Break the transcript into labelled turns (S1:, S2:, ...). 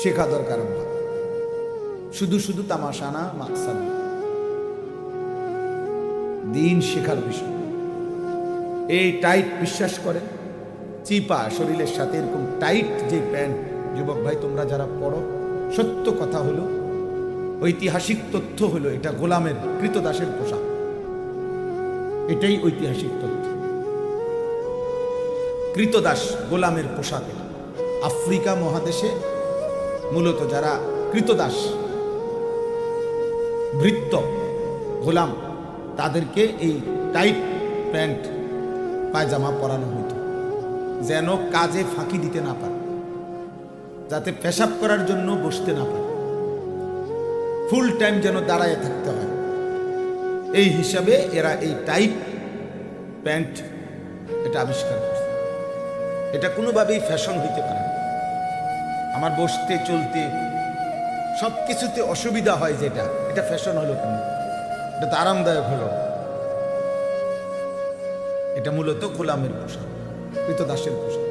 S1: শেখা দরকার। আমরা শুধু শুধু তামাশা না, মাকসাদ দিন শেখার বিষয়। এই টাইট বিশ্বাস করেন, চিপা শরীরের সাথে এরকম টাইট যে প্যান্ট, যুবক ভাই তোমরা যারা পড়ো, সত্য কথা হলো, ঐতিহাসিক তথ্য হলো, এটা গোলামের কৃতদাসের পোশাক। এটাই ঐতিহাসিক তথ্য। কৃতদাস গোলামের পোশাক। আফ্রিকা মহাদেশে মূলত যারা কৃতদাস, ভৃত্য, গোলাম, তাদেরকে এই টাইট প্যান্ট পায়জামা পরানো হতো, যেন কাজে ফাঁকি দিতে না পারে, যাতে পেশাব করার জন্য বসতে না পারে, ফুল টাইম যেন দাঁড়ায় থাকতে হয়। এই হিসাবে এরা এই টাইট প্যান্ট এটা আবিষ্কার করছে। এটা কোনোভাবেই ফ্যাশন হইতে পারে না। আমার বসতে চলতে সব কিছুতে অসুবিধা হয়, যেটা এটা ফ্যাশন হলো কেন? এটা তো আরামদায়ক হলো। এটা মূলত গোলামের পোশাক, কৃতদাসের পোশাক।